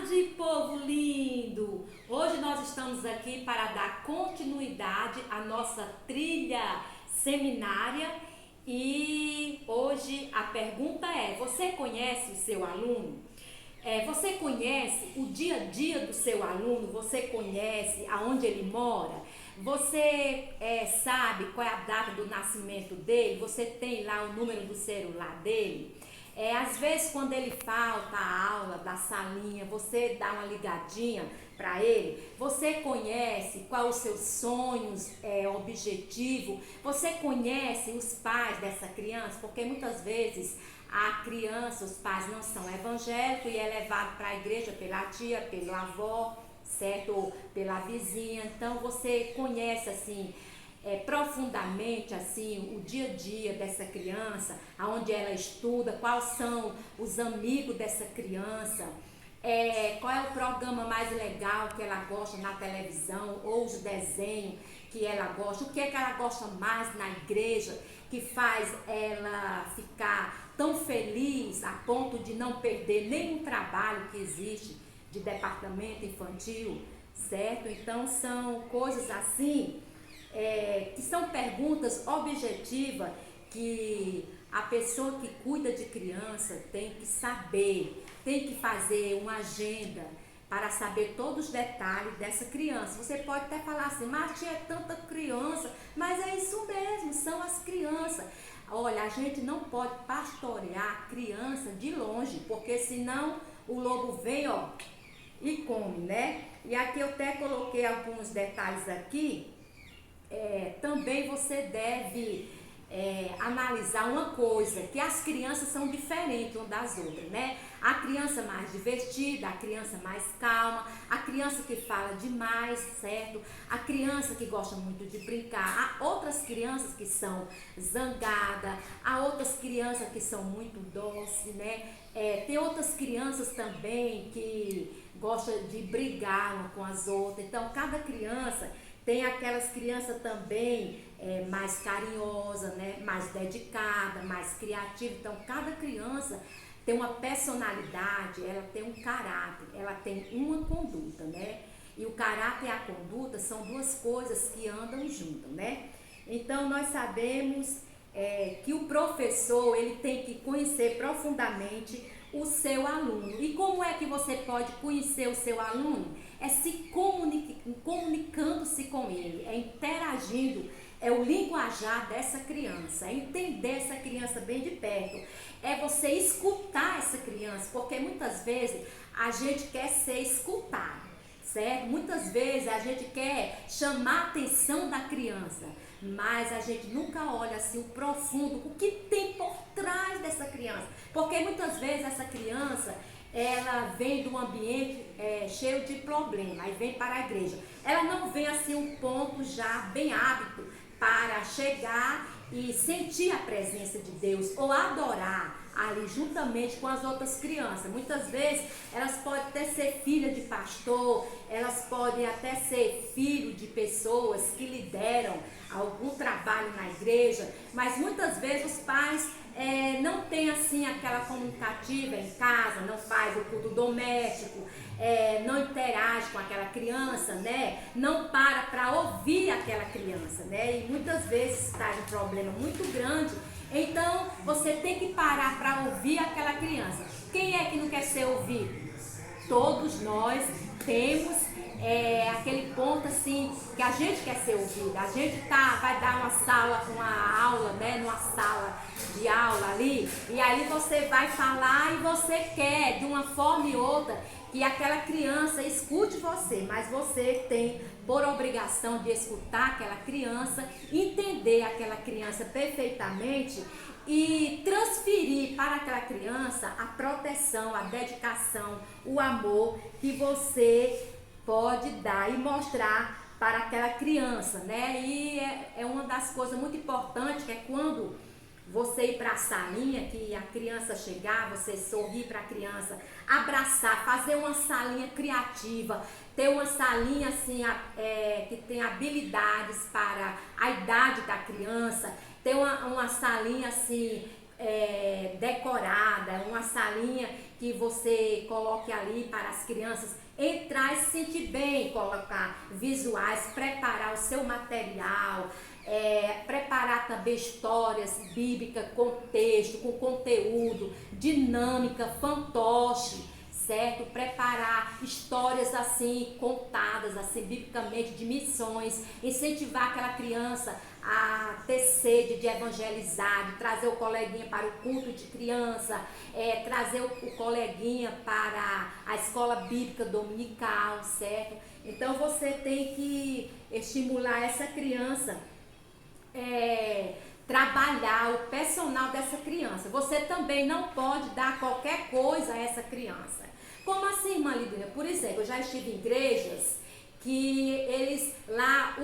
tarde, povo lindo! Hoje nós estamos aqui para dar continuidade à nossa trilha seminária e hoje a pergunta é: você conhece o seu aluno? Você conhece o dia a dia do seu aluno? Você conhece aonde ele mora? Você sabe qual é a data do nascimento dele? Você tem lá o número do celular dele? Às vezes quando ele falta a aula da salinha, você dá uma ligadinha para ele. Você conhece quais os seus sonhos, objetivo? Você conhece os pais dessa criança? Porque muitas vezes a criança, os pais não são evangélicos e é levado para a igreja pela tia, pela avó, certo? Ou pela vizinha. Então você conhece assim profundamente assim o dia a dia dessa criança, aonde ela estuda, quais são os amigos dessa criança, qual é o programa mais legal que ela gosta na televisão ou os desenhos que ela gosta, o que é que ela gosta mais na igreja que faz ela ficar tão feliz a ponto de não perder nenhum trabalho que existe de departamento infantil, certo? Então são coisas assim que são perguntas objetivas que a pessoa que cuida de criança tem que saber, tem que fazer uma agenda para saber todos os detalhes dessa criança. Você pode até falar assim, mas tinha tanta criança, mas é isso mesmo, são as crianças. Olha, a gente não pode pastorear criança de longe, porque senão o lobo vem, ó, e come, né? E aqui eu até coloquei alguns detalhes aqui. Também você deve analisar uma coisa, que as crianças são diferentes umas das outras, né? A criança mais divertida, a criança mais calma, a criança que fala demais, certo? A criança que gosta muito de brincar, há outras crianças que são zangadas, há outras crianças que são muito doces, né? Tem outras crianças também que gostam de brigar uma com as outras, então cada criança tem aquelas crianças também mais carinhosa, né? Mais dedicada, mais criativa. Então, cada criança tem uma personalidade, ela tem um caráter, ela tem uma conduta, né? E o caráter e a conduta são duas coisas que andam juntas, né? Então, nós sabemos que o professor, ele tem que conhecer profundamente o seu aluno. E como é que você pode conhecer o seu aluno? É se comunicando-se com ele, interagindo, o linguajar dessa criança, entender essa criança bem de perto, você escutar essa criança, porque muitas vezes a gente quer ser escutado, certo? Muitas vezes a gente quer chamar a atenção da criança, mas a gente nunca olha assim o profundo, o que tem por trás dessa criança, porque muitas vezes essa criança ela vem de um ambiente cheio de problemas, aí vem para a igreja. Ela não vem assim um ponto já bem hábito para chegar e sentir a presença de Deus ou adorar ali juntamente com as outras crianças. Muitas vezes elas podem até ser filha de pastor, elas podem até ser filho de pessoas que lideram algum trabalho na igreja, mas muitas vezes os pais não tem assim aquela comunicativa em casa, não faz o culto doméstico, não interage com aquela criança, né? Não para ouvir aquela criança, né? E muitas vezes está um problema muito grande, então você tem que parar para ouvir aquela criança. Quem é que não quer ser ouvido? Todos nós temos aquele ponto assim que a gente quer ser ouvido. A gente vai dar uma aula, né, numa sala de aula ali, e aí você vai falar e você quer de uma forma e outra que aquela criança escute você, mas você tem por obrigação de escutar aquela criança, entender aquela criança perfeitamente e transferir para aquela criança a proteção, a dedicação, o amor que você pode dar e mostrar para aquela criança, né? E é uma das coisas muito importantes, que é quando você ir para a salinha, que a criança chegar, você sorrir para a criança, abraçar, fazer uma salinha criativa, ter uma salinha assim, que tem habilidades para a idade da criança, ter uma salinha assim, decorada, uma salinha que você coloque ali para as crianças entrar e se sentir bem, colocar visuais, preparar o seu material, preparar também histórias bíblicas com texto, com conteúdo, dinâmica, fantoche, certo? Preparar histórias assim, contadas assim, biblicamente, de missões, incentivar aquela criança a ter sede de evangelizar, de trazer o coleguinha para o culto de criança, trazer o coleguinha para a escola bíblica dominical, certo? Então você tem que estimular essa criança, trabalhar o personal dessa criança. Você também não pode dar qualquer coisa a essa criança. Como assim, irmã Lidinha? Por exemplo, eu já estive em igrejas que eles lá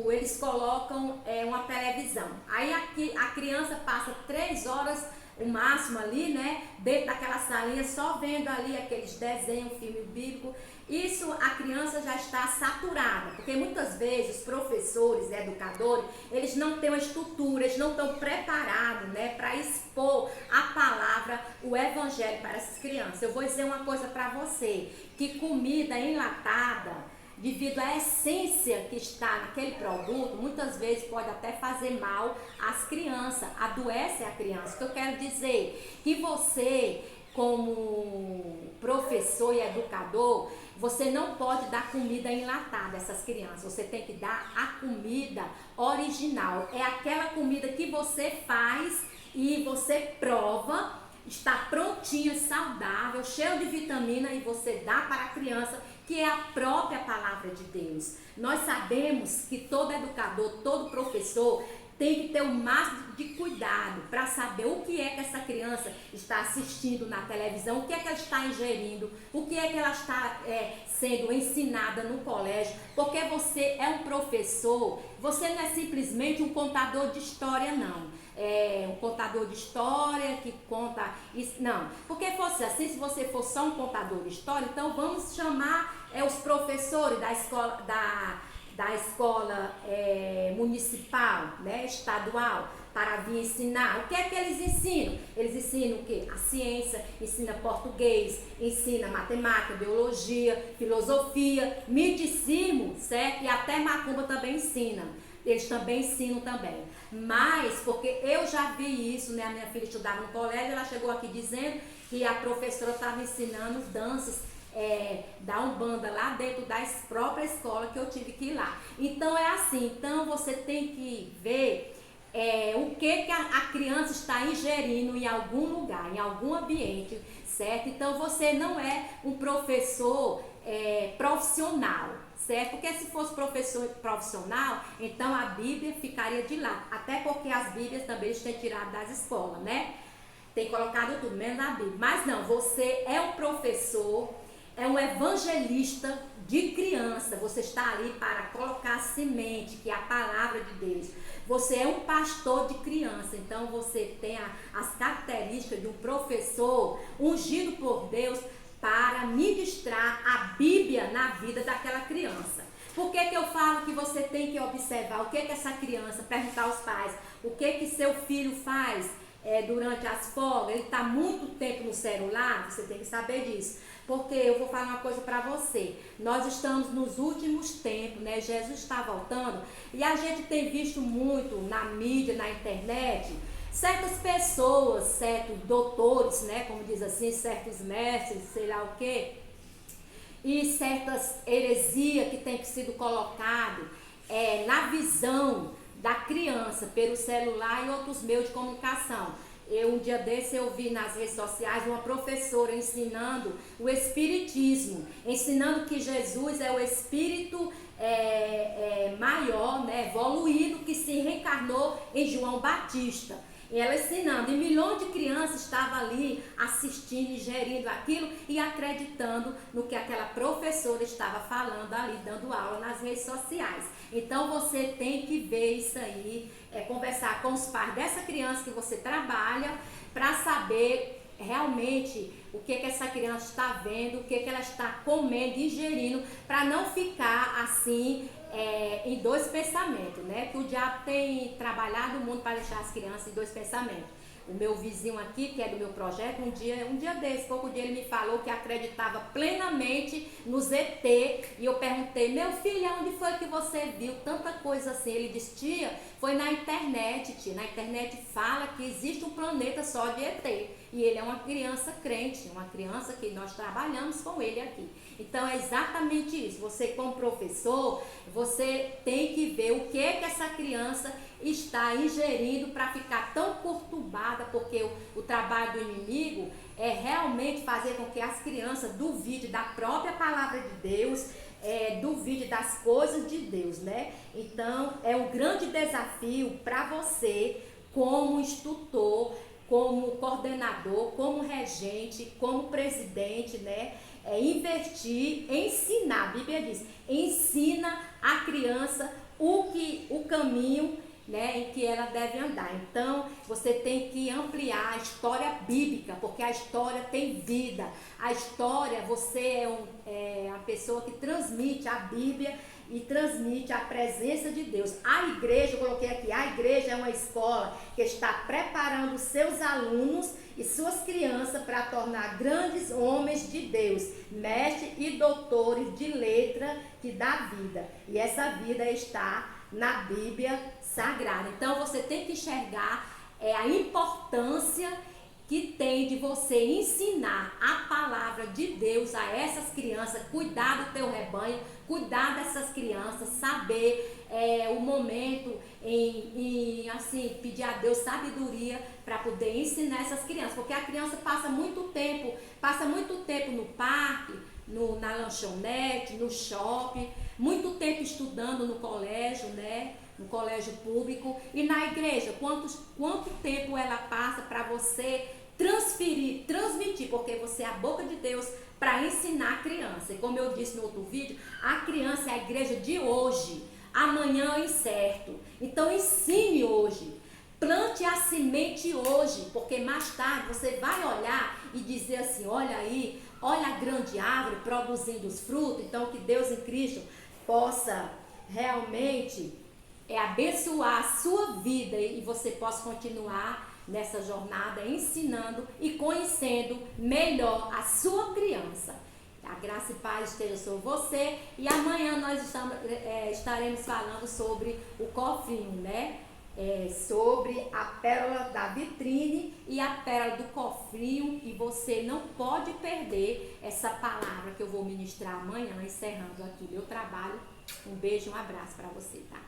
eles colocam uma televisão. Aí aqui a criança passa 3 horas o máximo ali, né, dentro daquela salinha, só vendo ali aqueles desenhos, filme bíblico. Isso a criança já está saturada, porque muitas vezes os professores, educadores, eles não têm uma estrutura, eles não estão preparados, né, para expor a palavra, o evangelho para essas crianças. Eu vou dizer uma coisa para você, que comida enlatada, devido à essência que está naquele produto, muitas vezes pode até fazer mal às crianças, adoece a criança. O que eu quero dizer? Que você, como professor e educador, você não pode dar comida enlatada a essas crianças. Você tem que dar a comida original. É aquela comida que você faz e você prova, está prontinha, saudável, cheia de vitamina e você dá para a criança, que é a própria palavra de Deus. Nós sabemos que todo educador, todo professor tem que ter o máximo de cuidado para saber o que é que essa criança está assistindo na televisão, o que é que ela está ingerindo, o que é que ela está sendo ensinada no colégio, porque você é um professor, você não é simplesmente um contador de história, não. Um contador de história que conta isso, não, porque fosse assim, se você for só um contador de história, então vamos chamar os professores da escola municipal, né, estadual, para vir ensinar. O que é que eles ensinam? Eles ensinam o quê? A ciência, ensina português, ensina matemática, biologia, filosofia, misticismo, certo? E até macumba também ensina. Eles também ensinam também. Mas, porque eu já vi isso, né? A minha filha estudava no colégio, ela chegou aqui dizendo que a professora estava ensinando danças da Umbanda lá dentro da própria escola que eu tive que ir lá. Então é assim, então você tem que ver o que a criança está ingerindo em algum lugar, em algum ambiente, certo? Então você não é um professor profissional, certo? Porque se fosse professor profissional, então a Bíblia ficaria de lado, até porque as Bíblias também eles têm tirado das escolas, né? Tem colocado tudo, menos a Bíblia. Mas não, você é um professor, é um evangelista de criança, você está ali para colocar a semente, que é a palavra de Deus. Você é um pastor de criança, então você tem as características de um professor ungido por Deus para ministrar a Bíblia na vida daquela criança. Por que eu falo que você tem que observar o que essa criança, perguntar aos pais, o que seu filho faz durante as folgas? Ele está muito tempo no celular? Você tem que saber disso. Porque eu vou falar uma coisa para você, nós estamos nos últimos tempos, né? Jesus está voltando e a gente tem visto muito na mídia, na internet, certas pessoas, certos doutores, né? Como diz assim, certos mestres, sei lá o quê, e certas heresias que tem sido colocado na visão da criança pelo celular e outros meios de comunicação. Um dia desse eu vi nas redes sociais uma professora ensinando o espiritismo, ensinando que Jesus é o espírito maior, né, evoluído, que se reencarnou em João Batista. E ela ensinando, e milhões de crianças estavam ali assistindo, gerindo aquilo e acreditando no que aquela professora estava falando ali, dando aula nas redes sociais. Então você tem que ver isso aí, conversar com os pais dessa criança que você trabalha, para saber realmente o que essa criança está vendo, o que ela está comendo, ingerindo, para não ficar assim em dois pensamentos, né? Que o diabo tem trabalhado o mundo para deixar as crianças em dois pensamentos. O meu vizinho aqui, que é do meu projeto, um dia desse, pouco dia, ele me falou que acreditava plenamente nos ET. E eu perguntei, meu filho, onde foi que você viu tanta coisa assim? Ele disse, tia, foi na internet, tia. Na internet fala que existe um planeta só de ET. E ele é uma criança crente, uma criança que nós trabalhamos com ele aqui. Então é exatamente isso. Você, como professor, você tem que ver o que essa criança está ingerindo para ficar tão perturbada, porque o trabalho do inimigo é realmente fazer com que as crianças duvidem da própria palavra de Deus, duvide das coisas de Deus, né? Então é um grande desafio para você, como instrutor, como coordenador, como regente, como presidente, né? Investir, ensinar. A Bíblia diz, ensina a criança o caminho, né, em que ela deve andar. Então, você tem que ampliar a história bíblica, porque a história tem vida. A história, você é uma pessoa que transmite a Bíblia e transmite a presença de Deus. A igreja, eu coloquei aqui, a igreja é uma escola que está preparando seus alunos e suas crianças para tornar grandes homens de Deus, mestres e doutores de letra que dá vida. E essa vida está na Bíblia Sagrada. Então você tem que enxergar a importância que tem de você ensinar a palavra de Deus a essas crianças, cuidar do teu rebanho, cuidar dessas crianças, saber o momento em assim, pedir a Deus sabedoria para poder ensinar essas crianças, porque a criança passa muito tempo no parque, na lanchonete, no shopping, muito tempo estudando no colégio, né? No colégio público e na igreja. Quanto tempo ela passa para você transmitir, porque você é a boca de Deus para ensinar a criança. E como eu disse no outro vídeo, a criança é a igreja de hoje, amanhã é incerto. Então ensine hoje, plante a semente hoje, porque mais tarde você vai olhar e dizer assim, olha aí, olha a grande árvore produzindo os frutos. Então que Deus em Cristo possa realmente abençoar a sua vida e você possa continuar nessa jornada ensinando e conhecendo melhor a sua criança. A graça e paz esteja sobre você e amanhã nós estaremos falando sobre o cofrinho, né? Sobre a pérola da vitrine e a pérola do cofrinho, e você não pode perder essa palavra que eu vou ministrar amanhã, encerrando aqui meu trabalho. Um beijo, um abraço para você, tá?